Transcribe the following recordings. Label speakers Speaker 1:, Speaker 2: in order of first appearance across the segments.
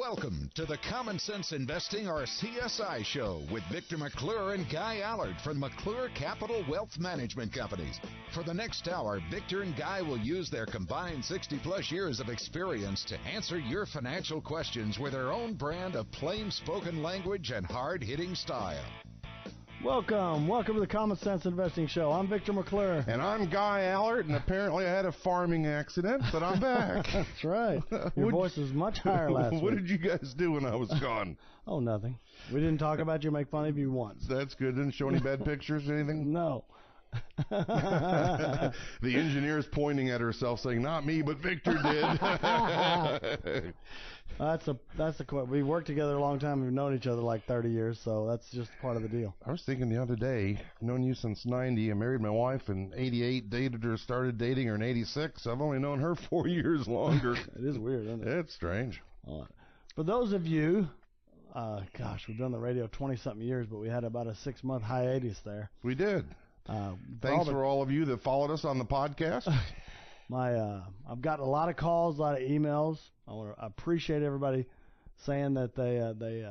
Speaker 1: Welcome to the Common Sense Investing, or CSI Show, with Victor McClure and Guy Allard from McClure Capital Wealth Management Companies. For the next hour, Victor and Guy will use their combined 60-plus years of experience to answer your financial questions with their own brand of plain-spoken language and hard-hitting style.
Speaker 2: Welcome to the Common Sense Investing Show. I'm Victor McClure.
Speaker 3: And I'm Guy Allard, and apparently I had a farming accident, but I'm back.
Speaker 2: That's right. Your voice was much higher last week.
Speaker 3: What did you guys do when I was gone?
Speaker 2: Oh, nothing. We didn't talk about you, make fun of you once.
Speaker 3: That's good. Didn't show any bad pictures or anything?
Speaker 2: No.
Speaker 3: The engineer's pointing at herself saying, not me, but Victor did.
Speaker 2: That's the quote. We worked together a long time. We've known each other like 30 years, so that's just part of the deal.
Speaker 3: I was thinking the other day, I've known you since 90. I married my wife in 88, dated her, started dating her in 86. I've only known her 4 years longer.
Speaker 2: It is weird, isn't it?
Speaker 3: It's strange.
Speaker 2: For those of you, we've done the radio 20-something years, but we had about a 6-month hiatus there.
Speaker 3: We did. Thanks for all of you that followed us on the podcast.
Speaker 2: I've gotten a lot of calls, a lot of emails. I appreciate everybody saying that they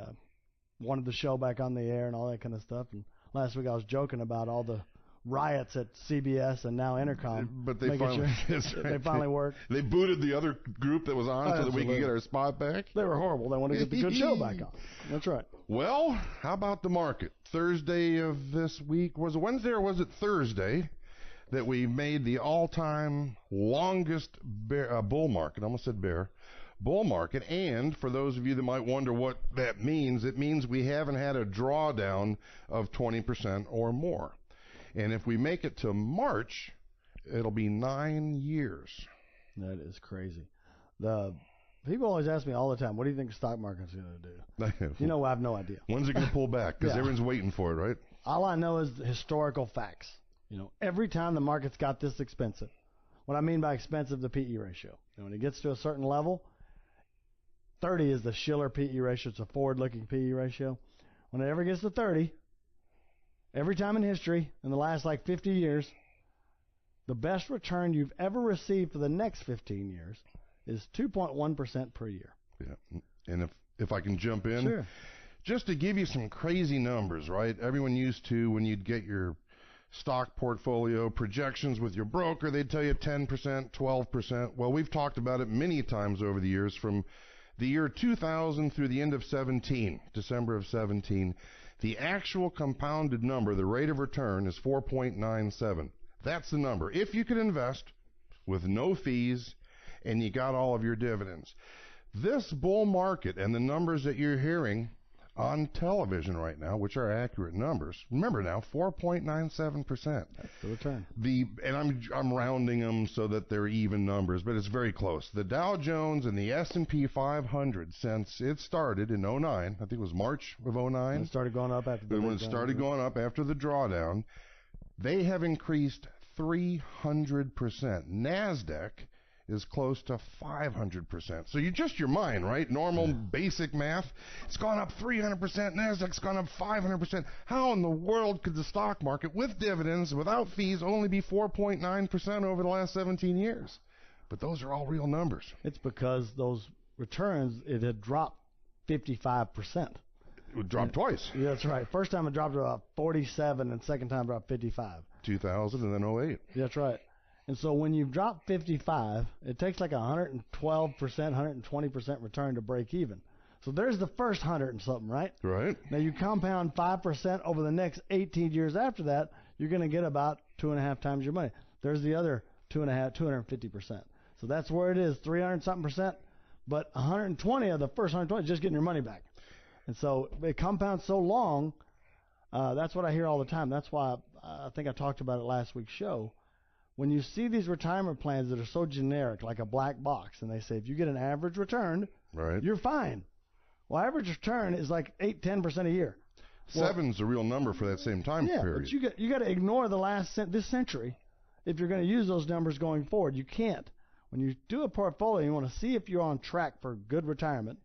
Speaker 2: wanted the show back on the air and all that kind of stuff. And last week I was joking about all the riots at CBS and now Intercom.
Speaker 3: But they finally
Speaker 2: worked.
Speaker 3: They booted the other group that was on so that we could get our spot back.
Speaker 2: They were horrible. They wanted to get the good show back on. That's right.
Speaker 3: Well, how about the market? Thursday of this week, was it Wednesday or was it Thursday, that we made the all-time longest bull market? I almost said bear. Bull market. And for those of you that might wonder what that means, it means we haven't had a drawdown of 20% or more. And if we make it to March, it'll be 9 years.
Speaker 2: That is crazy. People always ask me all the time, what do you think the stock market's going to do? I have no idea.
Speaker 3: When's it going to pull back? Because everyone's waiting for it, right?
Speaker 2: All I know is the historical facts. Every time the market's got this expensive. What I mean by expensive, the PE ratio. When it gets to a certain level, 30 is the Shiller PE ratio. It's a forward-looking PE ratio. When it ever gets to 30, every time in history, in the last 50 years, the best return you've ever received for the next 15 years is 2.1% per year.
Speaker 3: Yeah. And if I can jump in,
Speaker 2: sure.
Speaker 3: Just to give you some crazy numbers, right? Everyone used to, when you'd get your stock portfolio projections with your broker, they'd tell you 10%, 12%. Well, we've talked about it many times over the years, from the year 2000 through the end of 17, December of 17. The actual compounded number, the rate of return, is 4.97. That's the number. If you could invest with no fees and you got all of your dividends. This bull market and the numbers that you're hearing on television right now, which are accurate numbers, remember now, 4.97%.
Speaker 2: That's the return.
Speaker 3: And I'm rounding them so that they're even numbers, but it's very close. The Dow Jones and the S&P 500, since it started in 09, I think it was March of 09.
Speaker 2: It started going up after
Speaker 3: when it started going up after the drawdown, they have increased 300%. NASDAQ is close to 500%. So your mind, right? Normal, basic math. It's gone up 300%. NASDAQ's gone up 500%. How in the world could the stock market, with dividends, without fees, only be 4.9% over the last 17 years? But those are all real numbers.
Speaker 2: It's because those returns, it had dropped 55%.
Speaker 3: It dropped twice.
Speaker 2: Yeah, that's right. First time it dropped to about 47, and second time it dropped 55.
Speaker 3: 2000 and then 08.
Speaker 2: That's right. And so when you drop 55, it takes like 112%, 120% return to break even. So there's the first 100 and something, right?
Speaker 3: Right.
Speaker 2: Now you compound 5% over the next 18 years after that, you're going to get about 2.5 times your money. There's the other 250%. So that's where it is, 300 something percent. But 120 of the first 120 is just getting your money back. And so it compounds so long. That's what I hear all the time. That's why I think I talked about it last week's show. When you see these retirement plans that are so generic, like a black box, and they say if you get an average return,
Speaker 3: right,
Speaker 2: you're fine. Well, average return is like 8-10% a year.
Speaker 3: Seven's the real number for that same time period.
Speaker 2: But you got to ignore this century if you're going to use those numbers going forward. You can't. When you do a portfolio, you want to see if you're on track for good retirement,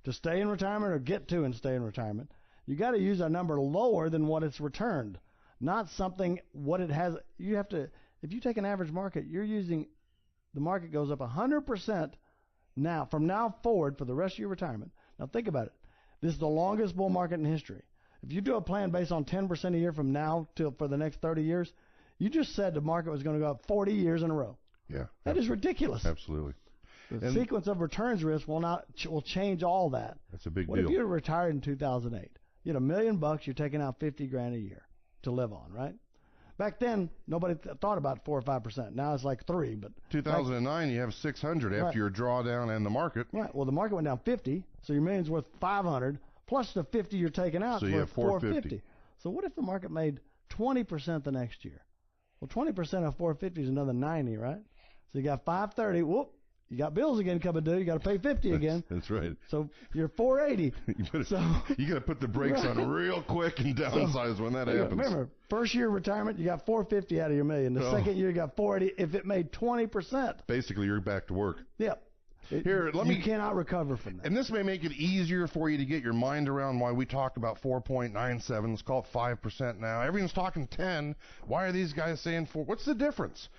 Speaker 2: to stay in retirement or get to and stay in retirement. You got to use a number lower than what it's returned, not something what it has. You have to. If you take an average market, you're using the market goes up 100% now from now forward for the rest of your retirement. Now think about it. This is the longest bull market in history. If you do a plan based on 10% a year from now till for the next 30 years, you just said the market was going to go up 40 years in a row.
Speaker 3: Yeah.
Speaker 2: That is ridiculous.
Speaker 3: Absolutely.
Speaker 2: The sequence of returns risk will change all that.
Speaker 3: That's a big
Speaker 2: What
Speaker 3: deal.
Speaker 2: if you retired in 2008? You had $1 million, you're taking out $50,000 a year to live on, right? Back then, nobody thought about 4 or 5%. Now it's like 3. But
Speaker 3: 2009, you have 600 after your drawdown and the market.
Speaker 2: Right. Well, the market went down 50, so your million's worth 500 plus the 50 you're taking out.
Speaker 3: So you have 450.
Speaker 2: So what if the market made 20% the next year? Well, 20% of 450 is another 90, right? So you got 530. Whoop. You got bills again coming due. You got to pay 50 again.
Speaker 3: That's right.
Speaker 2: So you're 480.
Speaker 3: You got to put the brakes on real quick and downsize when that happens.
Speaker 2: Remember, first year retirement, you got 450 out of your million. The second year, you got 480. If it made 20%,
Speaker 3: basically you're back to work.
Speaker 2: Yep. You cannot recover from that.
Speaker 3: And this may make it easier for you to get your mind around why we talk about 4.97. Let's call it 5% now. Everyone's talking 10. Why are these guys saying 4? What's the difference?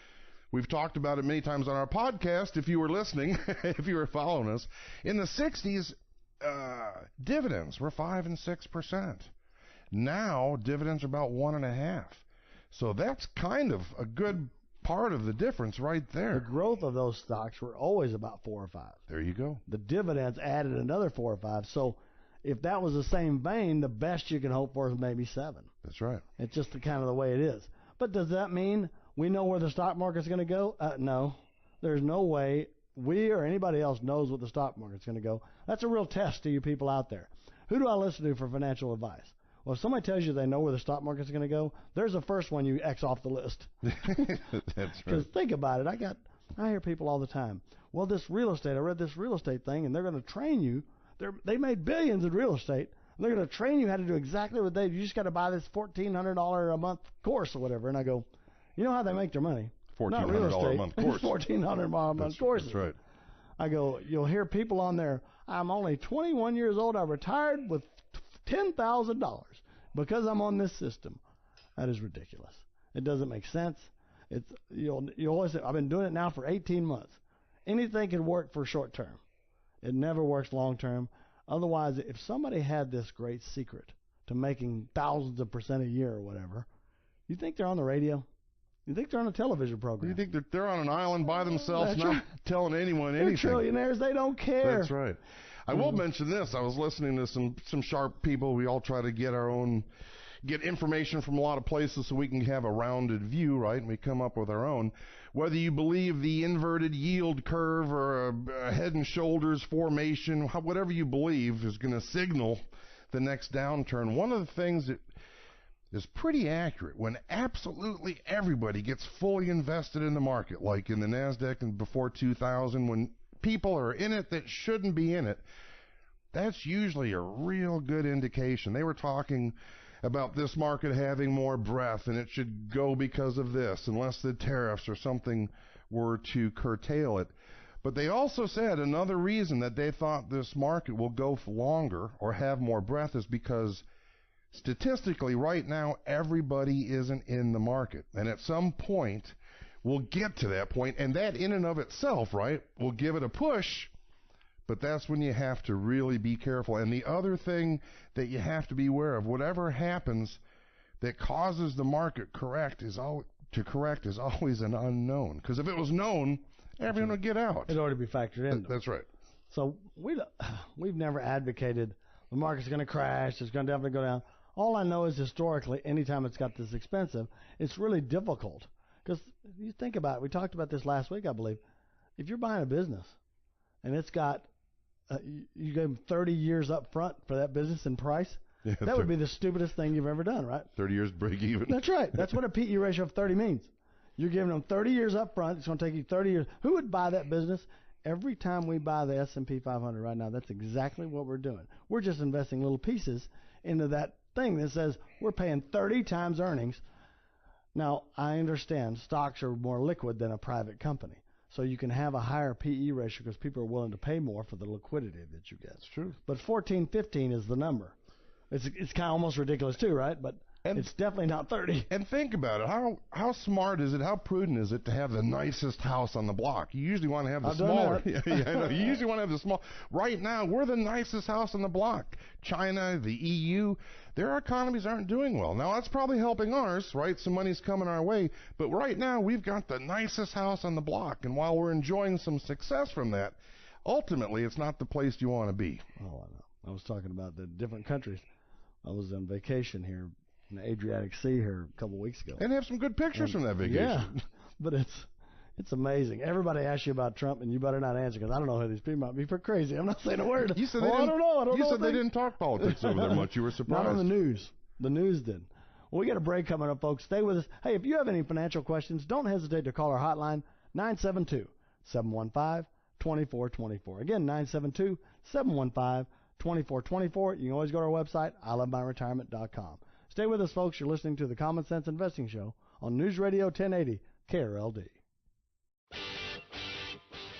Speaker 3: We've talked about it many times on our podcast, if you were listening, if you were following us. In the 60s, dividends were 5 and 6%. Now, dividends are about 1.5%. So that's kind of a good part of the difference right there.
Speaker 2: The growth of those stocks were always about 4 or 5.
Speaker 3: There you go.
Speaker 2: The dividends added another 4 or 5. So if that was the same vein, the best you can hope for is maybe 7.
Speaker 3: That's right.
Speaker 2: It's just the kind of the way it is. But does that mean we know where the stock market's going to go? No. There's no way we or anybody else knows what the stock market's going to go. That's a real test to you people out there. Who do I listen to for financial advice? Well, if somebody tells you they know where the stock market's going to go, there's the first one you X off the list.
Speaker 3: That's right.
Speaker 2: Because think about it. I hear people all the time. Well, this real estate, I read this real estate thing, and they're going to train you. They made billions in real estate. And they're going to train you how to do exactly what they do. You just got to buy this $1,400 a month course or whatever. And I go, you know how they make their money? Not real estate.
Speaker 3: $1,400 a month course.
Speaker 2: $1,400 a month courses.
Speaker 3: That's right.
Speaker 2: I go, you'll hear people on there, I'm only 21 years old. I retired with $10,000 because I'm on this system. That is ridiculous. It doesn't make sense. You always say, I've been doing it now for 18 months. Anything can work for short term. It never works long term. Otherwise, if somebody had this great secret to making thousands of % a year or whatever, you think they're on the radio? You think they're on a television program?
Speaker 3: You think that they're on an island by themselves,
Speaker 2: That's
Speaker 3: not
Speaker 2: right.
Speaker 3: telling anyone
Speaker 2: They're
Speaker 3: anything?
Speaker 2: trillionaires. They don't care.
Speaker 3: That's right. I will mention this. I was listening to some sharp people. We all try to get information from a lot of places so we can have a rounded view, right? And we come up with our own. Whether you believe the inverted yield curve or a head and shoulders formation, whatever you believe is going to signal the next downturn. One of the things that is pretty accurate when absolutely everybody gets fully invested in the market, like in the NASDAQ and before 2000, when people are in it that shouldn't be in it, that's usually a real good indication. They were talking about this market having more breadth and it should go because of this, unless the tariffs or something were to curtail it. But they also said another reason that they thought this market will go for longer or have more breadth is because statistically right now everybody isn't in the market. And at some point we'll get to that point, and that in and of itself, right, will give it a push. But that's when you have to really be careful. And the other thing that you have to be aware of, whatever happens that causes the market to correct is always an unknown. Because if it was known, everyone would get out.
Speaker 2: It'd already be factored in.
Speaker 3: That's right.
Speaker 2: So we've never advocated the market's going to crash, it's going to definitely go down. All I know is historically, anytime it's got this expensive, it's really difficult. Because you think about it, we talked about this last week, I believe. If you're buying a business and it's got you gave them 30 years up front for that business in price, that would be the stupidest thing you've ever done, right?
Speaker 3: 30 years break even.
Speaker 2: That's right. That's what a PE ratio of 30 means. You're giving them 30 years up front. It's going to take you 30 years. Who would buy that business? Every time we buy the S&P 500 right now, that's exactly what we're doing. We're just investing little pieces into that thing that says we're paying 30 times earnings. Now, I understand stocks are more liquid than a private company. So you can have a higher PE ratio because people are willing to pay more for the liquidity that you get.
Speaker 3: That's true.
Speaker 2: But 14, 15 is the number. It's kind of almost ridiculous too, right? But
Speaker 3: And
Speaker 2: it's definitely not 30.
Speaker 3: And think about it. How smart is it? How prudent is it to have the nicest house on the block? You usually want to have the
Speaker 2: I've done
Speaker 3: smaller.
Speaker 2: that.
Speaker 3: Yeah, I know. You usually want to have the small. Right now, we're the nicest house on the block. China, the EU, their economies aren't doing well. Now, that's probably helping ours, right? Some money's coming our way. But right now, we've got the nicest house on the block. And while we're enjoying some success from that, ultimately, it's not the place you want to be.
Speaker 2: Oh, I know. I was talking about the different countries. I was on vacation here in the Adriatic Sea here a couple weeks ago.
Speaker 3: And have some good pictures from that vacation.
Speaker 2: Yeah, but it's amazing. Everybody asks you about Trump, and you better not answer because I don't know who these people might be for crazy. I'm not saying a word.
Speaker 3: You said
Speaker 2: I don't know. I don't
Speaker 3: you
Speaker 2: know.
Speaker 3: said they didn't talk politics over there much. You were surprised.
Speaker 2: Not on the news. The news did. Well, we got a break coming up, folks. Stay with us. Hey, if you have any financial questions, don't hesitate to call our hotline, 972-715-2424. Again, 972-715-2424. You can always go to our website, ilovemyretirement.com. Stay with us, folks. You're listening to the Common Sense Investing Show on News Radio 1080 KRLD.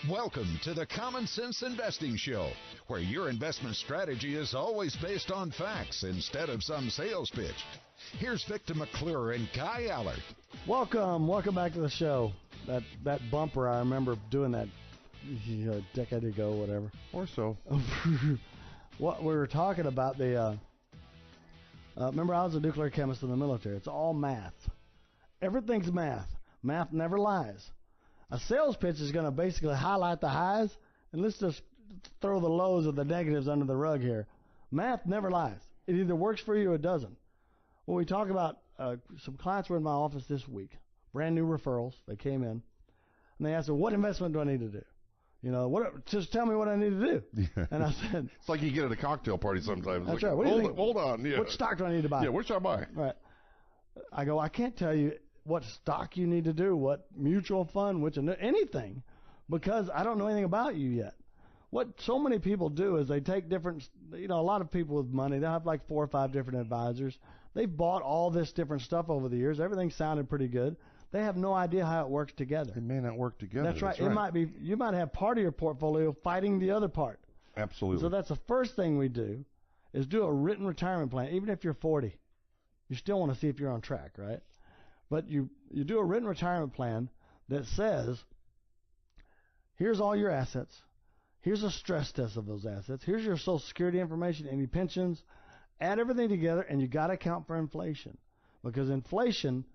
Speaker 1: Welcome to the Common Sense Investing Show, where your investment strategy is always based on facts instead of some sales pitch. Here's Victor McClure and Guy Allard.
Speaker 2: Welcome back to the show. That bumper, I remember doing that a decade ago, whatever.
Speaker 3: Or so.
Speaker 2: What we were talking about, remember I was a nuclear chemist in the military. It's all math. Everything's math. Math never lies. A sales pitch is going to basically highlight the highs, and let's just throw the lows or the negatives under the rug here. Math never lies. It either works for you or it doesn't. When we talk about some clients were in my office this week, brand new referrals. They came in, and they asked me, what investment do I need to do? You know, just tell me what I need to do.
Speaker 3: Yeah.
Speaker 2: And I said,
Speaker 3: it's like you get at a cocktail party sometimes.
Speaker 2: That's
Speaker 3: like,
Speaker 2: right. What do you think?
Speaker 3: Hold on. Yeah.
Speaker 2: What stock do I need to buy?
Speaker 3: Yeah, what should I buy?
Speaker 2: Right. I go, I can't tell you what stock you need to do, what mutual fund, anything, because I don't know anything about you yet. What so many people do is they take different, a lot of people with money, they have like 4 or 5 different advisors. They've bought all this different stuff over the years. Everything sounded pretty good. They have no idea how it works together.
Speaker 3: It may not work together.
Speaker 2: That's right. It might be, you might have part of your portfolio fighting the other part.
Speaker 3: Absolutely.
Speaker 2: So that's the first thing we do is do a written retirement plan. Even if you're 40, you still want to see if you're on track, right? But you do a written retirement plan that says, here's all your assets. Here's a stress test of those assets. Here's your Social Security information, any pensions. Add everything together, and you got to account for inflation. Because inflation,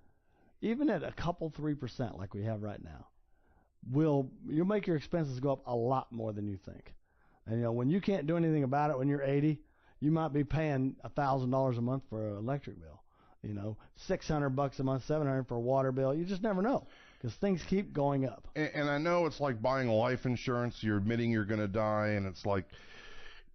Speaker 2: even at a couple 3% like we have right now, you'll make your expenses go up a lot more than you think. And when you can't do anything about it when you're 80, you might be paying $1,000 a month for an electric bill. $600 a month, $700 for a water bill. You just never know because things keep going up.
Speaker 3: And I know it's like buying life insurance. You're admitting you're going to die, and it's like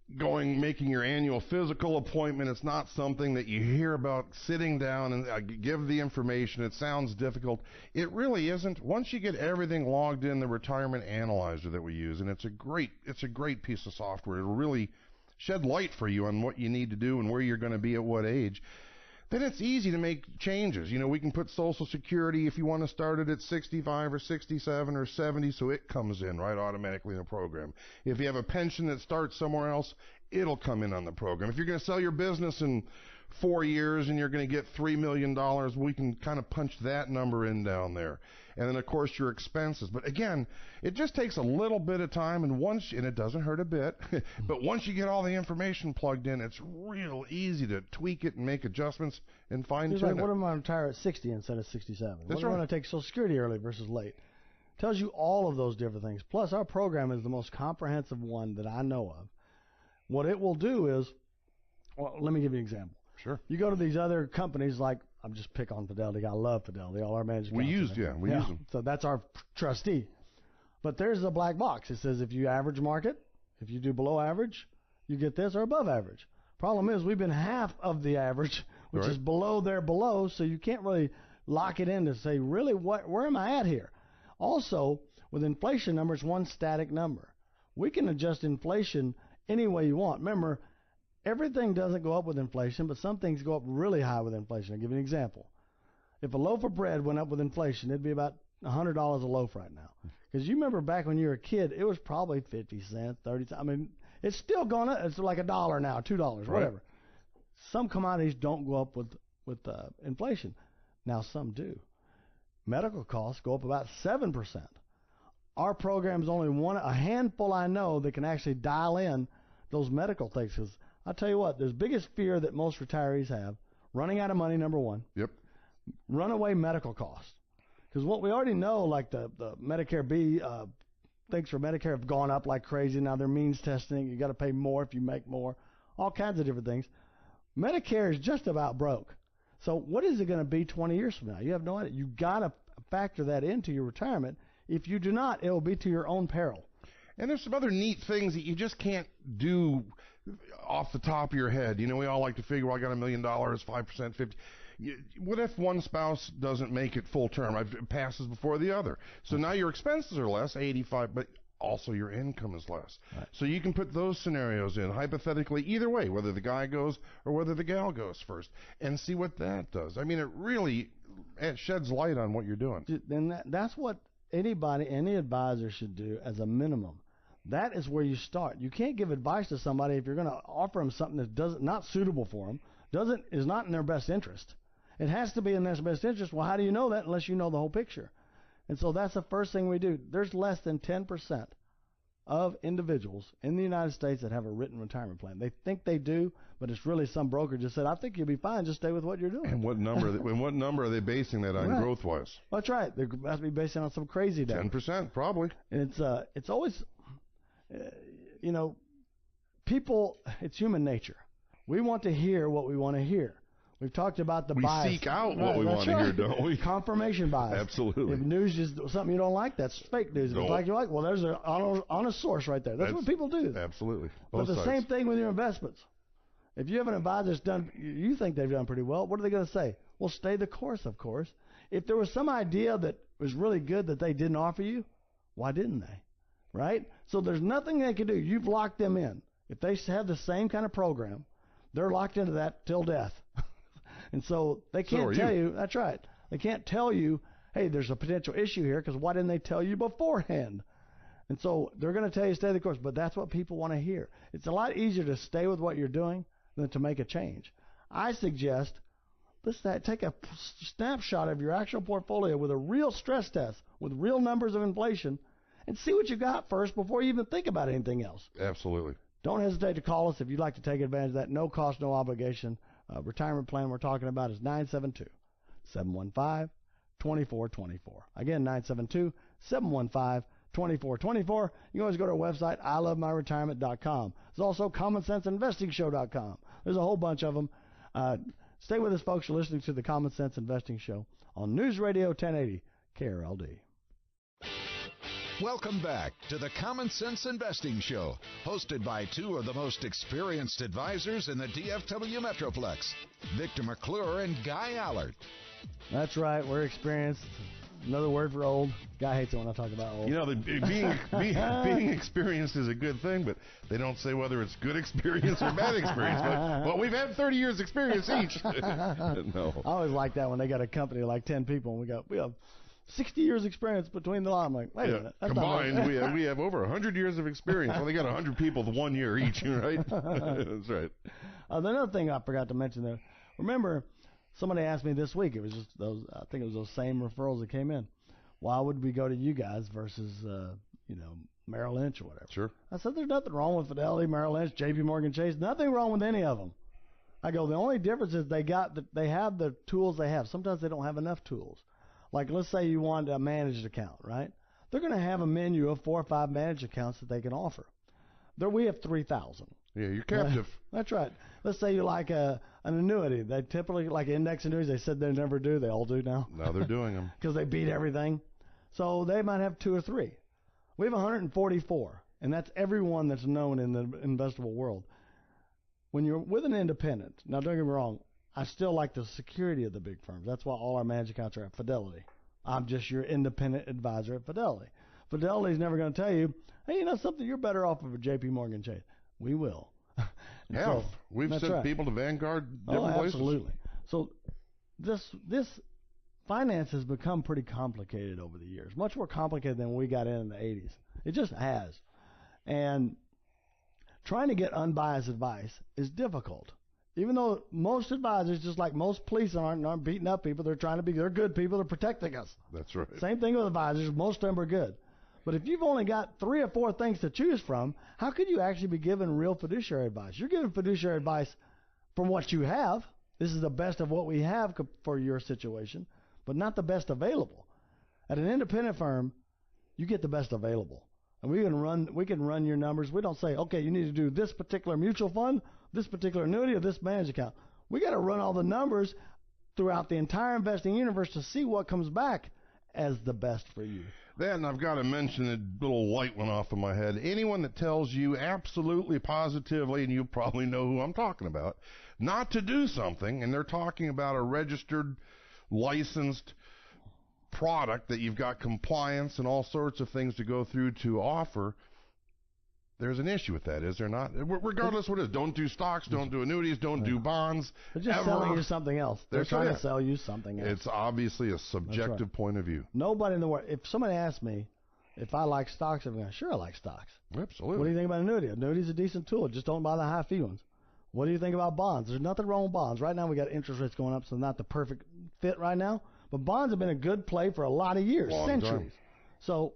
Speaker 3: making your annual physical appointment. It's not something that you hear about sitting down and give the information. It sounds difficult. It really isn't. Once you get everything logged in the retirement analyzer that we use, and it's a great piece of software. It'll really shed light for you on what you need to do and where you're going to be at what age. Then it's easy to make changes. We can put Social Security if you want to start it at 65 or 67 or 70, so it comes in right automatically in the program. If you have a pension that starts somewhere else, it'll come in on the program. If you're going to sell your business in 4 years and you're going to get $3 million, we can kind of punch that number in down there. And then, of course, your expenses. But again, it just takes a little bit of time, and it doesn't hurt a bit, but once you get all the information plugged in, it's real easy to tweak it and make adjustments and fine-tune it.
Speaker 2: Like, what am I going to retire at 60 instead of 67?
Speaker 3: That's
Speaker 2: what am I going to take Social Security early versus late? Tells you all of those different things. Plus, our program is the most comprehensive one that I know of. What it will do is, let me give you an example.
Speaker 3: Sure.
Speaker 2: You go to these other companies like, I'm just pick on Fidelity. I love Fidelity. All our management.
Speaker 3: We use them.
Speaker 2: So that's our trustee. But there's a black box. It says if you average market, if you do below average, you get this, or above average. Problem is we've been half of the average, which is below their below, so you can't really lock it in to say, really, where am I at here? Also, with inflation numbers, one static number. We can adjust inflation any way you want. Remember, everything doesn't go up with inflation, but some things go up really high with inflation. I'll give you an example. If a loaf of bread went up with inflation, it'd be about $100 a loaf right now. Because you remember back when you were a kid, it was probably 50 cents, 30 cents. I mean, it's still gone up. It's like $1 now, $2, whatever. Some commodities don't go up with inflation. Now some do. Medical costs go up about 7%. Our program is only a handful I know that can actually dial in those medical things. Because I'll tell you what, there's biggest fear that most retirees have, running out of money, number one.
Speaker 3: Yep.
Speaker 2: Runaway medical costs. Because what we already know, like the Medicare B things for Medicare have gone up like crazy. Now they're means testing. You got to pay more if you make more. All kinds of different things. Medicare is just about broke. So what is it going to be 20 years from now? You have no idea. You got to factor that into your retirement. If you do not, it will be to your own peril.
Speaker 3: And there's some other neat things that you just can't do off the top of your head. You know, we all like to figure, well, I got $1 million, 5%, 50%. What if one spouse doesn't make it full term? It passes before the other. So now your expenses are less, 85, but also your income is less.
Speaker 2: Right.
Speaker 3: So you can put those scenarios in, hypothetically, either way, whether the guy goes or whether the gal goes first, and see what that does. I mean, it sheds light on what you're doing.
Speaker 2: Then that's what any advisor should do as a minimum. That is where you start. You can't give advice to somebody if you're going to offer them something that's not suitable for them, is not in their best interest. It has to be in their best interest. Well, how do you know that unless you know the whole picture? And so that's the first thing we do. There's less than 10% of individuals in the United States that have a written retirement plan. They think they do, but it's really some broker just said, I think you'll be fine. Just stay with what you're doing.
Speaker 3: And what number are they basing that on,
Speaker 2: right,
Speaker 3: growth-wise?
Speaker 2: That's right. They must be based on some crazy data.
Speaker 3: 10%, probably.
Speaker 2: And it's always, people, it's human nature. We want to hear what we want to hear. We've talked about the bias.
Speaker 3: We seek out what we want to hear, don't we?
Speaker 2: Confirmation bias.
Speaker 3: Absolutely.
Speaker 2: If news is something you don't like, that's fake news. If it's like you like, well, there's an honest source right there. That's what people do.
Speaker 3: Absolutely.
Speaker 2: But the same thing with your investments. If you have an advisor that's done, you think they've done pretty well, what are they going to say? Well, stay the course, of course. If there was some idea that was really good that they didn't offer you, why didn't they? Right? So there's nothing they can do. You've locked them in. If they have the same kind of program, they're locked into that till death. And so they can't tell you. That's right. They can't tell you, hey, there's a potential issue here, because why didn't they tell you beforehand? And so they're going to tell you stay the course, but that's what people want to hear. It's a lot easier to stay with what you're doing than to make a change. I suggest take a snapshot of your actual portfolio with a real stress test, with real numbers of inflation, and see what you got first before you even think about anything else.
Speaker 3: Absolutely. Don't
Speaker 2: hesitate to call us if you'd like to take advantage of that. No cost, no obligation. Retirement plan we're talking about is 972-715-2424. Again, 972-715-2424. You can always go to our website, ilovemyretirement.com. There's also commonsenseinvestingshow.com. There's a whole bunch of them. Stay with us, folks. You're listening to the Common Sense Investing Show on News Radio 1080 KRLD.
Speaker 1: Welcome back to the Common Sense Investing Show, hosted by two of the most experienced advisors in the DFW Metroplex, Victor McClure and Guy Allard.
Speaker 2: That's right, we're experienced. Another word for old. Guy hates it when I talk about old.
Speaker 3: You know, being experienced is a good thing, but they don't say whether it's good experience or bad experience. But we've had 30 years experience each. No.
Speaker 2: I always like that when they got a company of like 10 people and we have 60 years experience between the lot. I'm like, wait a minute. That's
Speaker 3: combined, we have over 100 years of experience. Well, they got 100 people with 1 year each, right? That's right.
Speaker 2: Another thing I forgot to mention there. Remember, somebody asked me this week. It was just I think it was those same referrals that came in. Why would we go to you guys versus, Merrill Lynch or whatever?
Speaker 3: Sure.
Speaker 2: I said, there's nothing wrong with Fidelity, Merrill Lynch, J.P. Morgan Chase. Nothing wrong with any of them. I go, the only difference is they have the tools they have. Sometimes they don't have enough tools. Like, let's say you want a managed account, right? They're going to have a menu of 4 or 5 managed accounts that they can offer. We have 3,000.
Speaker 3: Yeah, you're captive.
Speaker 2: That's right. Let's say you like an annuity. They typically, like index annuities, they said they never do. They all do now.
Speaker 3: Now they're doing them.
Speaker 2: Because they beat everything. So they might have 2 or 3. We have 144, and that's everyone that's known in the investable world. When you're with an independent, now don't get me wrong, I still like the security of the big firms. That's why all our managed accounts are at Fidelity. I'm just your independent advisor at Fidelity. Fidelity's never going to tell you, hey, you know something, you're better off with a J.P. Morgan Chase. We will.
Speaker 3: We've sent people to Vanguard, different places.
Speaker 2: Absolutely. So this finance has become pretty complicated over the years, much more complicated than we got in the 80s. It just has. And trying to get unbiased advice is difficult. Even though most advisors, just like most police aren't beating up people, they're good people, they're protecting us.
Speaker 3: That's right.
Speaker 2: Same thing with advisors, most of them are good. But if you've only got 3 or 4 things to choose from, how could you actually be given real fiduciary advice? You're giving fiduciary advice from what you have. This is the best of what we have for your situation, but not the best available. At an independent firm, you get the best available. And we can run your numbers. We don't say, okay, you need to do this particular mutual fund, this particular annuity, or this managed account. We got to run all the numbers throughout the entire investing universe to see what comes back as the best for you.
Speaker 3: Then I've got to mention, a little light went off in my head. Anyone that tells you absolutely positively, and you probably know who I'm talking about, not to do something, and they're talking about a registered, licensed product that you've got compliance and all sorts of things to go through to offer, there's an issue with that, is there not? Regardless what it is, don't do stocks, don't do annuities, don't do bonds.
Speaker 2: They're just selling you something else. They're trying to sell you something else.
Speaker 3: It's obviously a subjective point of view.
Speaker 2: Nobody in the world, if somebody asks me if I like stocks, I'm going, sure I like stocks.
Speaker 3: Absolutely.
Speaker 2: What do you think about annuity? Annuity's a decent tool. Just don't buy the high fee ones. What do you think about bonds? There's nothing wrong with bonds. Right now we got interest rates going up, so not the perfect fit right now. But bonds have been a good play for a lot of years, centuries. So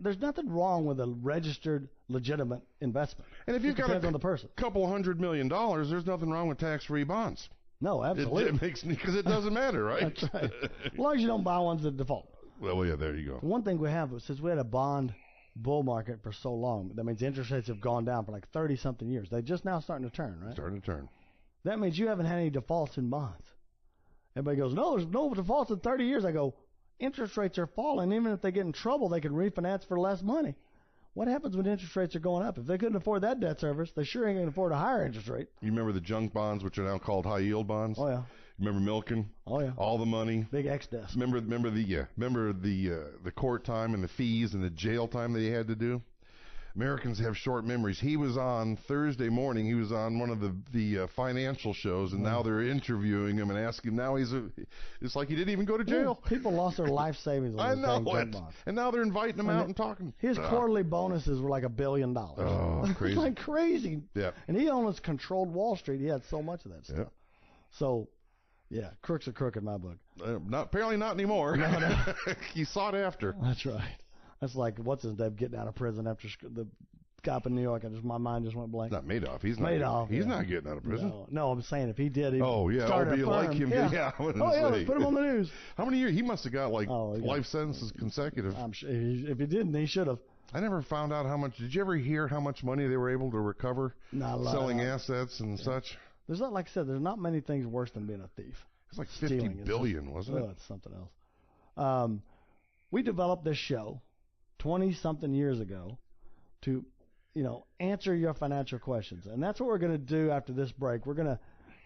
Speaker 2: there's nothing wrong with a registered, legitimate investment.
Speaker 3: And if you've got
Speaker 2: on the person.
Speaker 3: couple $100 million, there's nothing wrong with tax-free bonds.
Speaker 2: No, absolutely.
Speaker 3: It makes, because it doesn't matter, right?
Speaker 2: That's right. As long as you don't buy ones that default.
Speaker 3: Well, yeah, there you go.
Speaker 2: One thing we have, since we had a bond bull market for so long, that means interest rates have gone down for like 30-something years. They're just now starting to turn, right?
Speaker 3: Starting to turn.
Speaker 2: That means you haven't had any defaults in bonds. Everybody goes, no, there's no defaults in 30 years. I go, interest rates are falling. Even if they get in trouble, they can refinance for less money. What happens when interest rates are going up? If they couldn't afford that debt service, they sure ain't going to afford a higher interest rate.
Speaker 3: You remember the junk bonds, which are now called high-yield bonds?
Speaker 2: Oh, yeah.
Speaker 3: Remember milking?
Speaker 2: Oh, yeah.
Speaker 3: All the money.
Speaker 2: Big X-desk.
Speaker 3: Remember the court time and the fees and the jail time that he had to do? Americans have short memories. He was on Thursday morning. He was on one of the financial shows, and now they're interviewing him and asking him. Now it's like he didn't even go to jail.
Speaker 2: People lost their life savings on junk bonds.
Speaker 3: And now they're inviting him out and talking.
Speaker 2: His quarterly bonuses were like $1 billion.
Speaker 3: Oh, crazy.
Speaker 2: It's like crazy.
Speaker 3: Yeah.
Speaker 2: And he almost controlled Wall Street. He had so much of that stuff.
Speaker 3: Yeah.
Speaker 2: So, yeah, crooks are crook in my book.
Speaker 3: Apparently not anymore.
Speaker 2: No.
Speaker 3: He sought after.
Speaker 2: That's right. That's like, what's his name, getting out of prison after the cop in New York. My mind just went blank.
Speaker 3: Not Madoff. He's not getting out of prison.
Speaker 2: No, I'm saying if he did, he'd
Speaker 3: start a firm. Like him. Yeah.
Speaker 2: Let's put him on the news.
Speaker 3: How many years? He must have got life sentences consecutive.
Speaker 2: I'm sure if he didn't, he should have.
Speaker 3: I never found out how much. Did you ever hear how much money they were able to recover selling assets and such?
Speaker 2: There's not, like I said, there's not many things worse than being a thief.
Speaker 3: It's like $50 billion, wasn't it?
Speaker 2: It's something else. We developed this show 20-something years ago to, answer your financial questions. And that's what we're going to do after this break. We're going to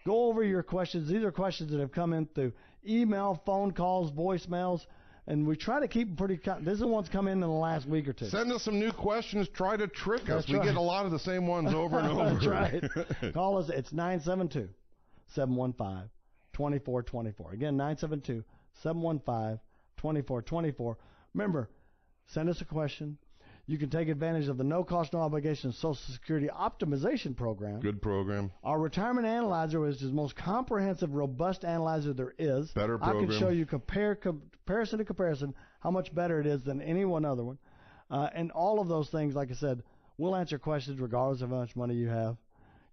Speaker 2: go over your questions. These are questions that have come in through email, phone calls, voicemails, and we try to keep them this is one's come in the last week or two.
Speaker 3: Send us some new questions. Try to trick us. We get a lot of the same ones over and over.
Speaker 2: That's right. Call us. It's 972-715-2424. Again, 972-715-2424. Remember, send us a question. You can take advantage of the no-cost, no-obligation Social Security Optimization Program.
Speaker 3: Good program.
Speaker 2: Our Retirement Analyzer, which is the most comprehensive, robust analyzer there is.
Speaker 3: Better program.
Speaker 2: I can show you comparison to comparison how much better it is than any one other one. And all of those things, like I said, we'll answer questions regardless of how much money you have.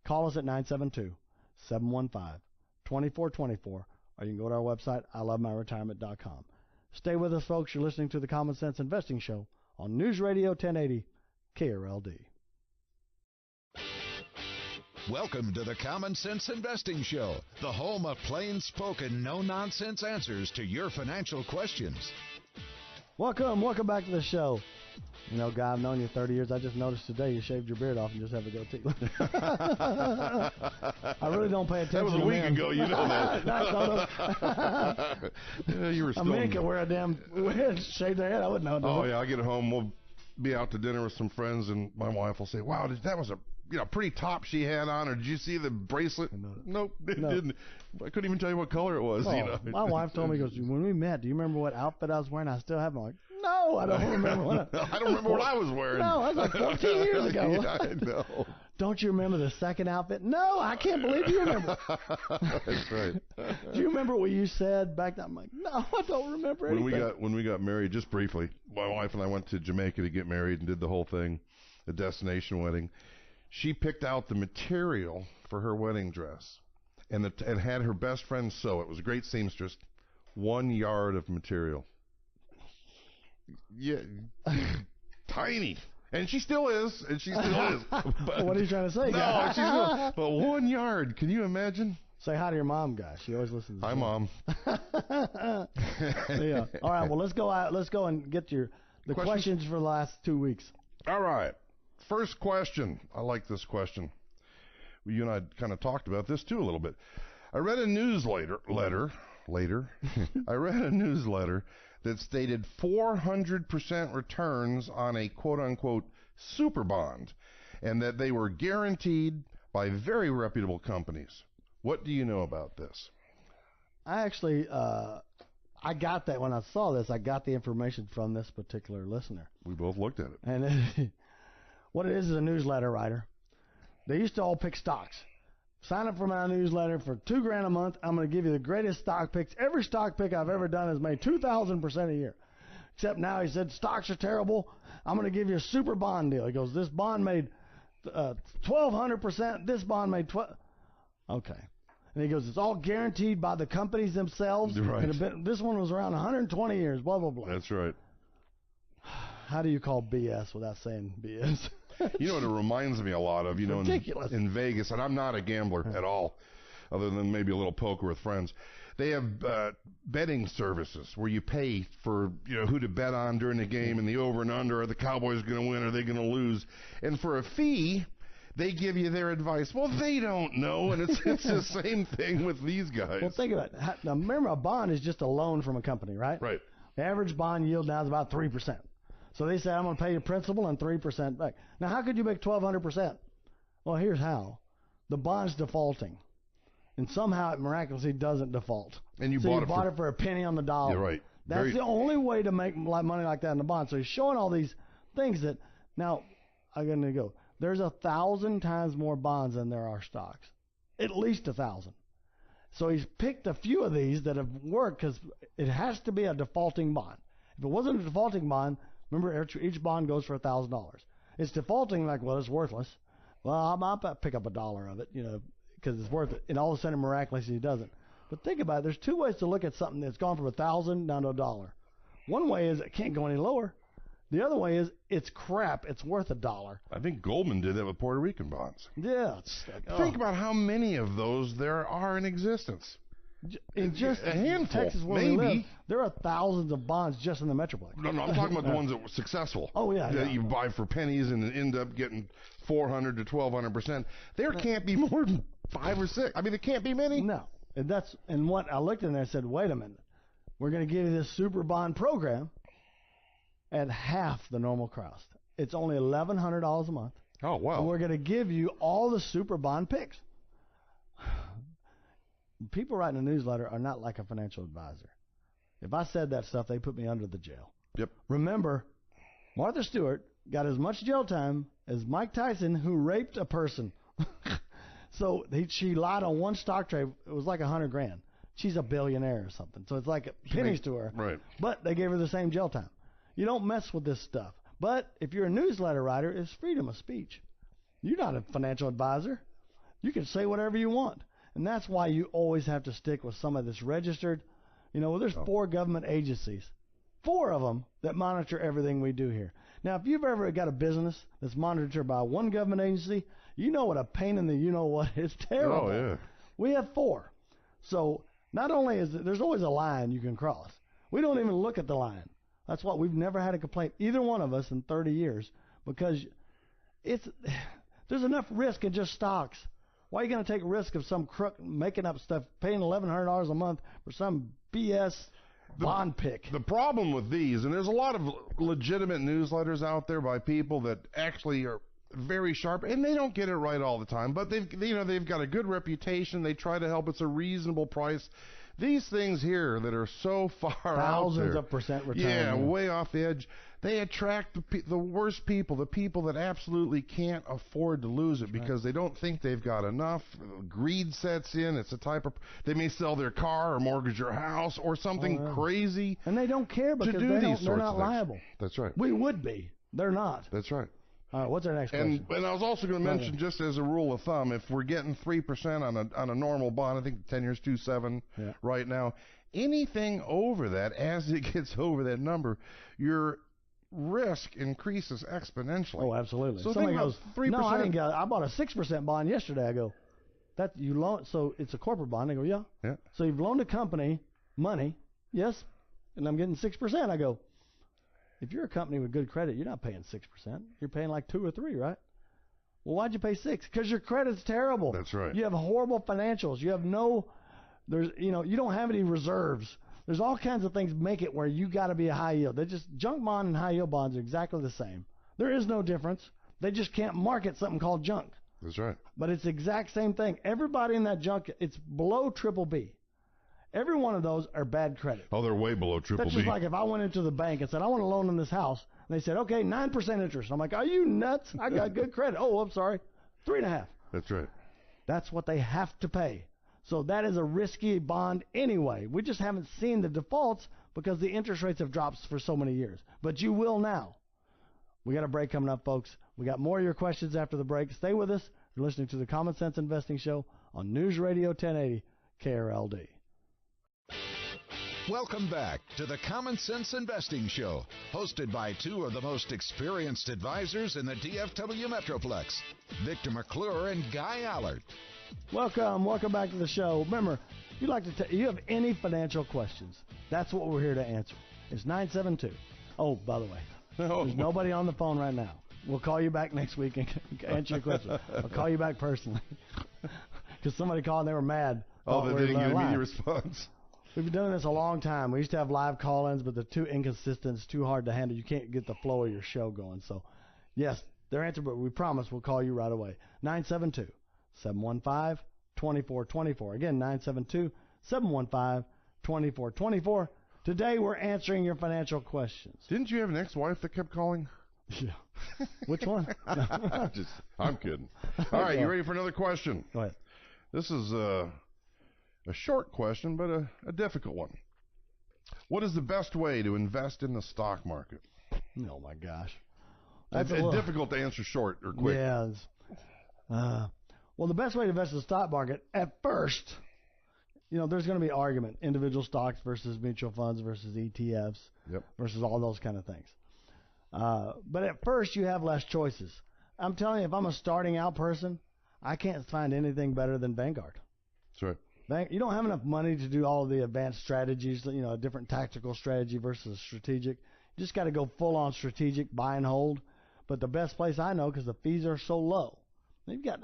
Speaker 2: Call us at 972-715-2424, or you can go to our website, ilovemyretirement.com. Stay with us, folks. You're listening to the Common Sense Investing Show on News Radio 1080 KRLD.
Speaker 1: Welcome to the Common Sense Investing Show, the home of plain-spoken, no-nonsense answers to your financial questions.
Speaker 2: Welcome back to the show. Guy, I've known you 30 years. I just noticed today you shaved your beard off and just have a goatee. I really don't pay attention.
Speaker 3: That was a week ago. You know that.
Speaker 2: No.
Speaker 3: You were still.
Speaker 2: A man can wear a damn shave their head. I wouldn't know.
Speaker 3: Oh yeah, I get home. We'll be out to dinner with some friends, and my wife will say, "Wow, that was a pretty top she had on, or did you see the bracelet?" Nope, didn't. I couldn't even tell you what color it was.
Speaker 2: My wife told me, goes, when we met, do you remember what outfit I was wearing? I still have it. I'm like, No, I don't remember what
Speaker 3: I don't remember what I was wearing.
Speaker 2: No, that was like 14 years ago.
Speaker 3: Yeah, I know.
Speaker 2: Don't you remember the second outfit? No, I can't believe you remember.
Speaker 3: That's right.
Speaker 2: Do you remember what you said back then? I'm like, no, I don't remember anything.
Speaker 3: When we got married, just briefly, my wife and I went to Jamaica to get married and did the whole thing, the destination wedding. She picked out the material for her wedding dress and had her best friend sew. It was a great seamstress. 1 yard of material. Yeah, tiny. And she still is. But,
Speaker 2: what are you trying to say,
Speaker 3: no,
Speaker 2: guy?
Speaker 3: she's still, but 1 yard. Can you imagine?
Speaker 2: Say hi to your mom, guys. She always listens.
Speaker 3: Hi, Mom.
Speaker 2: Yeah. All right. Well, let's go out. Let's go and get the questions for the last 2 weeks.
Speaker 3: All right. First question. I like this question. You and I kind of talked about this too a little bit. I read a newsletter. I read a newsletter that stated 400% returns on a quote-unquote super bond, and that they were guaranteed by very reputable companies. What do you know about this?
Speaker 2: I actually, I got that when I saw this. I got the information from this particular listener.
Speaker 3: We both looked at it.
Speaker 2: And what it is a newsletter writer. They used to all pick stocks. Sign up for my newsletter for $2,000 a month. I'm going to give you the greatest stock picks. Every stock pick I've ever done has made 2,000% a year. Except now he said stocks are terrible. I'm going to give you a super bond deal. He goes, this bond made 1,200%. This bond made 12. Okay. And he goes, it's all guaranteed by the companies themselves.
Speaker 3: Right.
Speaker 2: And this one was around 120 years. Blah blah blah.
Speaker 3: That's right.
Speaker 2: How do you call BS without saying BS?
Speaker 3: You know what it reminds me a lot of? You know,
Speaker 2: ridiculous.
Speaker 3: In Vegas, and I'm not a gambler at all, other than maybe a little poker with friends. They have betting services where you pay for who to bet on during the game and the over and under. Are the Cowboys going to win? Are they going to lose? And for a fee, they give you their advice. Well, they don't know, and it's the same thing with these guys.
Speaker 2: Well, think about it. Now, remember, a bond is just a loan from a company, right?
Speaker 3: Right.
Speaker 2: The average bond yield now is about 3%. So they say, I'm going to pay you principal and 3% back. Now, how could you make 1,200%? Well, here's how. The bond's defaulting. And somehow it miraculously doesn't default.
Speaker 3: And you
Speaker 2: bought
Speaker 3: it
Speaker 2: it for a penny on the dollar.
Speaker 3: You're right.
Speaker 2: That's the only way to make money like that in the bond. So he's showing all these things that, now, I'm going to go. There's 1,000 times more bonds than there are stocks. At least 1,000. So he's picked a few of these that have worked because it has to be a defaulting bond. If it wasn't a defaulting bond, remember, each bond goes for $1,000. It's defaulting like, well, it's worthless. Well, I'll pick up $1 of it, because it's worth it. And all of a sudden, miraculously, he doesn't. But think about it. There's two ways to look at something that's gone from $1,000 down to $1. One way is it can't go any lower. The other way is it's crap. It's worth $1.
Speaker 3: I think Goldman did that with Puerto Rican bonds.
Speaker 2: Yeah. It's like,
Speaker 3: Think about how many of those there are in existence.
Speaker 2: In just
Speaker 3: a handful,
Speaker 2: Texas where
Speaker 3: maybe.
Speaker 2: we live, there are thousands of bonds just in the Metroplex.
Speaker 3: No, I'm talking about the ones that were successful.
Speaker 2: Oh, yeah.
Speaker 3: That you buy for pennies and end up getting 400 to 1,200%. There can't be more than 5 or 6. I mean, there can't be many.
Speaker 2: No. And what I looked in there and said, wait a minute. We're going to give you this super bond program at half the normal cost. It's only $1,100 a month.
Speaker 3: Oh, wow.
Speaker 2: And we're going to give you all the super bond picks. People writing a newsletter are not like a financial advisor. If I said that stuff, they put me under the jail.
Speaker 3: Yep.
Speaker 2: Remember, Martha Stewart got as much jail time as Mike Tyson, who raped a person. So she lied on one stock trade. It was like $100,000. She's a billionaire or something. So it's like pennies to her.
Speaker 3: Right.
Speaker 2: But they gave her the same jail time. You don't mess with this stuff. But if you're a newsletter writer, it's freedom of speech. You're not a financial advisor. You can say whatever you want. And that's why you always have to stick with somebody that's registered. There's 4 government agencies, 4 of them that monitor everything we do here. Now, if you've ever got a business that's monitored by one government agency, you know what a pain in the you-know-what. It's terrible.
Speaker 3: Oh, yeah.
Speaker 2: We have 4. So not only there's always a line you can cross. We don't even look at the line. That's why we've never had a complaint, either one of us, in 30 years, because there's enough risk in just stocks. Why are you going to take risk of some crook making up stuff, paying $1,100 a month for some BS bond pick?
Speaker 3: The problem with these, and there's a lot of legitimate newsletters out there by people that actually very sharp, and they don't get it right all the time, but they've got a good reputation. They try to help. It's a reasonable price. These things here that are so far
Speaker 2: thousands
Speaker 3: out there,
Speaker 2: of % return.
Speaker 3: yeah, way off the edge. They attract the worst people, the people that absolutely can't afford to lose it because they don't think they've got enough. Greed sets in. It's a type of, they may sell their car or mortgage their house or something crazy.
Speaker 2: And they don't care because they're not liable.
Speaker 3: That's right.
Speaker 2: We would be. They're not.
Speaker 3: That's right.
Speaker 2: All right, what's our next question?
Speaker 3: And I was also going to mention, just as a rule of thumb, if we're getting 3% on a normal bond, I think 10 years 2.7 right now, anything over that, as it gets over that number, your risk increases exponentially.
Speaker 2: Oh, absolutely.
Speaker 3: So
Speaker 2: somebody
Speaker 3: goes 3%.
Speaker 2: No, I didn't get it. I bought a 6% bond yesterday. I go, that you loan, so it's a corporate bond. I go, yeah. So you've loaned a company money, yes, and I'm getting 6%. I go, if you're a company with good credit, you're not paying 6%. You're paying like 2 or 3, right? Well, why'd you pay 6? Because your credit's terrible.
Speaker 3: That's right.
Speaker 2: You have horrible financials. You have you don't have any reserves. There's all kinds of things make it where you got to be a high yield. They just, junk bond and high yield bonds are exactly the same. There is no difference. They just can't market something called junk.
Speaker 3: That's right.
Speaker 2: But it's the exact same thing. Everybody in that junk, it's below triple B. Every one of those are bad credit.
Speaker 3: Oh, they're way below triple
Speaker 2: That's
Speaker 3: B.
Speaker 2: just like if I went into the bank and said, I want to loan on this house. And they said, okay, 9% interest. I'm like, are you nuts? I got good credit. Oh, I'm sorry. 3.5.
Speaker 3: That's right.
Speaker 2: That's what they have to pay. So that is a risky bond anyway. We just haven't seen the defaults because the interest rates have dropped for so many years. But you will now. We got a break coming up, folks. We got more of your questions after the break. Stay with us. You're listening to the Common Sense Investing Show on News Radio 1080 KRLD.
Speaker 1: Welcome back to the Common Sense Investing Show, hosted by two of the most experienced advisors in the DFW Metroplex, Victor McClure and Guy Allard.
Speaker 2: Welcome back to the show. Remember, if you'd like to you have any financial questions, that's what we're here to answer. It's 972. Oh, by the way, there's nobody on the phone right now. We'll call you back next week and answer your question. I'll call you back personally because somebody called and they were mad.
Speaker 3: Oh, they didn't get an immediate response.
Speaker 2: We've been doing this a long time. We used to have live call-ins, but they're too inconsistent. It's too hard to handle. You can't get the flow of your show going. So, yes, their answer, but we promise we'll call you right away. 972-715-2424. Again, 972-715-2424. Today we're answering your financial questions.
Speaker 3: Didn't you have an ex-wife that kept calling?
Speaker 2: Yeah. Which one?
Speaker 3: I'm kidding. All right, you ready for another question?
Speaker 2: Go ahead.
Speaker 3: This is a short question, but a difficult one. What is the best way to invest in the stock market?
Speaker 2: Oh, my gosh.
Speaker 3: It's difficult to answer short or quick.
Speaker 2: Yeah. Well, the best way to invest in the stock market, at first, there's going to be argument. Individual stocks versus mutual funds versus ETFs versus all those kind of things. But at first, you have less choices. I'm telling you, if I'm a starting out person, I can't find anything better than Vanguard.
Speaker 3: That's right.
Speaker 2: You don't have enough money to do all of the advanced strategies, a different tactical strategy versus strategic. You just got to go full on strategic, buy and hold. But the best place I know, because the fees are so low, they've got,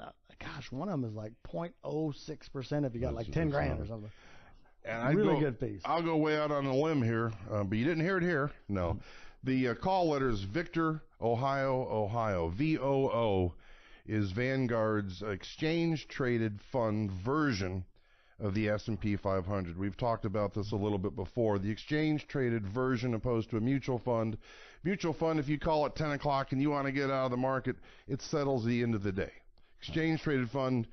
Speaker 2: one of them is like 0.06% if you got like 10 grand or something.
Speaker 3: And
Speaker 2: really good fees.
Speaker 3: I'll go way out on a limb here, but you didn't hear it here. No. The call letter is Victor, Ohio, Ohio. VOO is Vanguard's exchange-traded fund version of the S&P 500. We've talked about this a little bit before. The exchange-traded version opposed to a mutual fund. Mutual fund, if you call it 10 o'clock and you want to get out of the market, it settles the end of the day. Exchange-traded fund,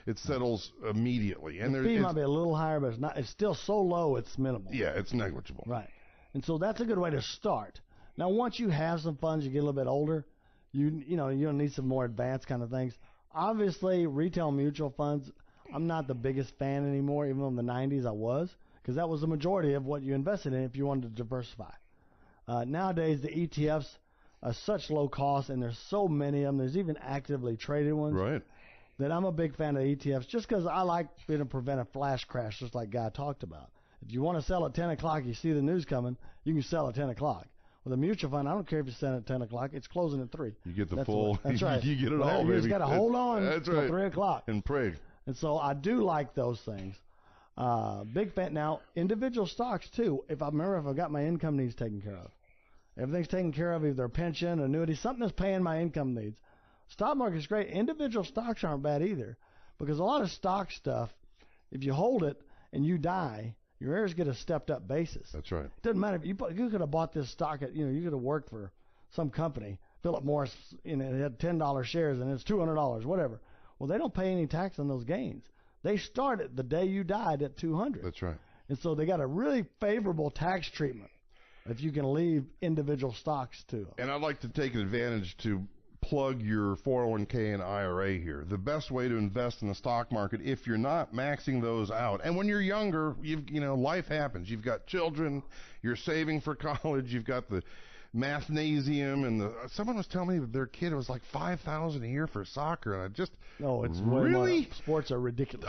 Speaker 3: it settles immediately. And
Speaker 2: the fee might be a little higher, but it's still so low it's minimal.
Speaker 3: Yeah, it's negligible.
Speaker 2: Right. And so that's a good way to start. Now, once you have some funds, you get a little bit older, you need some more advanced kind of things. Obviously, retail mutual funds, I'm not the biggest fan anymore, even though in the 90s I was, because that was the majority of what you invested in if you wanted to diversify. Nowadays, the ETFs are such low cost, and there's so many of them. There's even actively traded ones.
Speaker 3: Right.
Speaker 2: That I'm a big fan of ETFs just because I like being able to prevent a flash crash, just like Guy talked about. If you want to sell at 10 o'clock, you see the news coming, you can sell at 10 o'clock. With a mutual fund, I don't care if you sell at 10 o'clock. It's closing at 3.
Speaker 3: You get the full.
Speaker 2: That's right.
Speaker 3: You get it all, baby.
Speaker 2: You just got to hold on until 3 o'clock.
Speaker 3: And pray.
Speaker 2: And so I do like those things. Big fan. Now, individual stocks, too, if I got my income needs taken care of. Everything's taken care of, either pension, annuity, something that's paying my income needs. Stock market's great. Individual stocks aren't bad either, because a lot of stock stuff, if you hold it and you die, your heirs get a stepped up basis.
Speaker 3: That's right.
Speaker 2: It doesn't matter if you could have bought this stock at, you could have worked for some company, Philip Morris, it had $10 shares and it's $200, whatever. Well, they don't pay any tax on those gains. They started the day you died at 200.
Speaker 3: That's right.
Speaker 2: And so they got a really favorable tax treatment if you can leave individual stocks to them.
Speaker 3: And I'd like to take advantage to plug your 401k and IRA here. The best way to invest in the stock market, if you're not maxing those out, and when you're younger, life happens. You've got children, you're saving for college, you've got the mathnasium, and someone was telling me that their kid, it was like $5,000 a year for soccer, and I just
Speaker 2: it's
Speaker 3: really
Speaker 2: way more. Sports are ridiculous.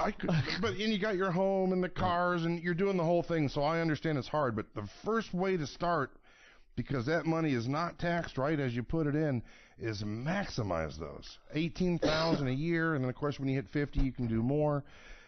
Speaker 3: But you got your home and the cars, and you're doing the whole thing. So I understand it's hard, but the first way to start, because that money is not taxed right as you put it in, is maximize those. $18,000 a year, and then of course when you hit 50, you can do more.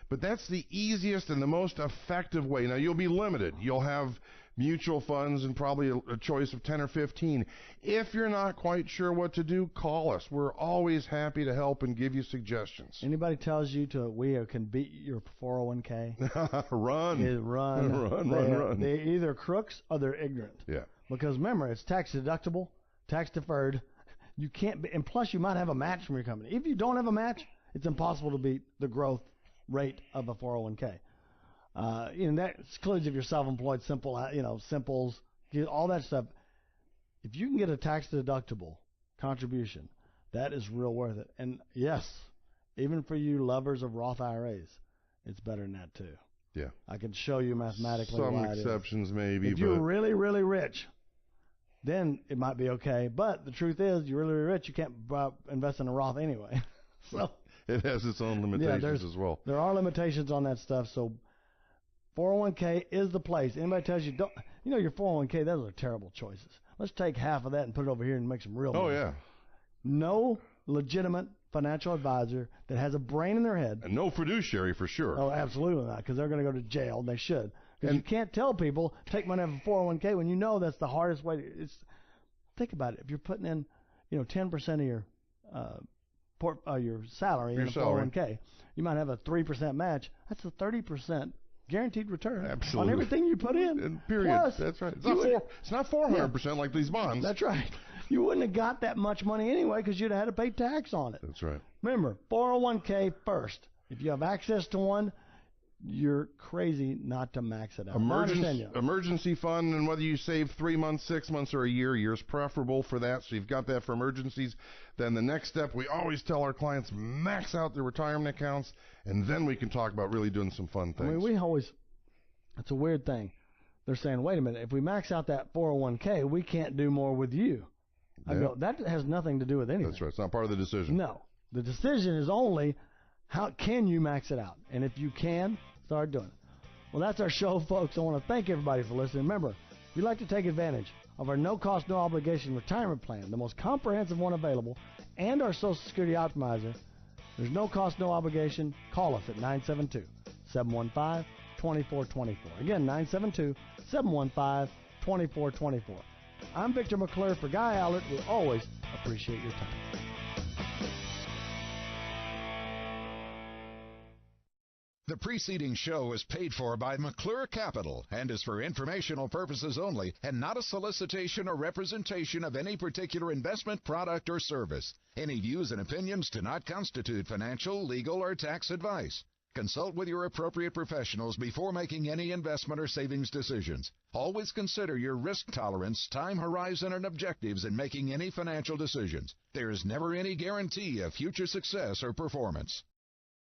Speaker 3: But that's the easiest and the most effective way. Now you'll be limited. You'll have mutual funds and probably a choice of 10 or 15. If you're not quite sure what to do, call us. We're always happy to help and give you suggestions.
Speaker 2: Anybody tells you we can beat your 401k,
Speaker 3: run.
Speaker 2: Run. They're either crooks or they're ignorant.
Speaker 3: Yeah.
Speaker 2: Because remember, it's tax deductible, tax deferred. You can't be, and plus you might have a match from your company. If you don't have a match, it's impossible to beat the growth rate of a 401k. That excludes if you're self-employed, simples, all that stuff. If you can get a tax deductible contribution, that is real worth it. And yes, even for you lovers of Roth IRAs, it's better than that too.
Speaker 3: Yeah.
Speaker 2: I can show you mathematically
Speaker 3: some
Speaker 2: why
Speaker 3: exceptions maybe.
Speaker 2: If you're really, really rich, then it might be okay. But the truth is, you're really, really rich, you can't invest in a Roth anyway. So
Speaker 3: it has its own limitations as well.
Speaker 2: There are limitations on that stuff. So 401k is the place. Anybody tells you, your 401k, those are terrible choices. Let's take half of that and put it over here and make some real money.
Speaker 3: Oh, yeah.
Speaker 2: No legitimate financial advisor that has a brain in their head.
Speaker 3: And no fiduciary for sure.
Speaker 2: Oh, absolutely not, because they're going to go to jail, and they should. Because you can't tell people, take money out of a 401k when you know that's the hardest way. Think about it. If you're putting in, 10% of your salary in a 401k, you might have a 3% match. That's a 30% guaranteed return.
Speaker 3: Absolutely.
Speaker 2: On everything you put in.
Speaker 3: And period.
Speaker 2: Plus,
Speaker 3: that's right. It's not 400% like these bonds.
Speaker 2: That's right. You wouldn't have got that much money anyway because you'd have had to pay tax on it.
Speaker 3: That's right.
Speaker 2: Remember, 401k first. If you have access to one, you're crazy not to max it out.
Speaker 3: Emergency fund, and whether you save 3 months, 6 months, or a year's preferable for that. So you've got that for emergencies. Then the next step, we always tell our clients, max out their retirement accounts, and then we can talk about really doing some fun things.
Speaker 2: It's a weird thing. They're saying, wait a minute, if we max out that 401k, we can't do more with you. I go, that has nothing to do with anything.
Speaker 3: That's right. It's not part of the decision.
Speaker 2: No. The decision is only how can you max it out. And if you can, start doing it. Well, that's our show, folks. I want to thank everybody for listening. Remember, if you'd like to take advantage of our no-cost, no-obligation retirement plan, the most comprehensive one available, and our Social Security Optimizer, there's no cost, no obligation. Call us at 972-715-2424. Again, 972-715-2424. I'm Victor McClure for Guy Allard. We always appreciate your time.
Speaker 1: The preceding show is paid for by McClure Capital and is for informational purposes only and not a solicitation or representation of any particular investment product or service. Any views and opinions do not constitute financial, legal, or tax advice. Consult with your appropriate professionals before making any investment or savings decisions. Always consider your risk tolerance, time horizon, and objectives in making any financial decisions. There is never any guarantee of future success or performance.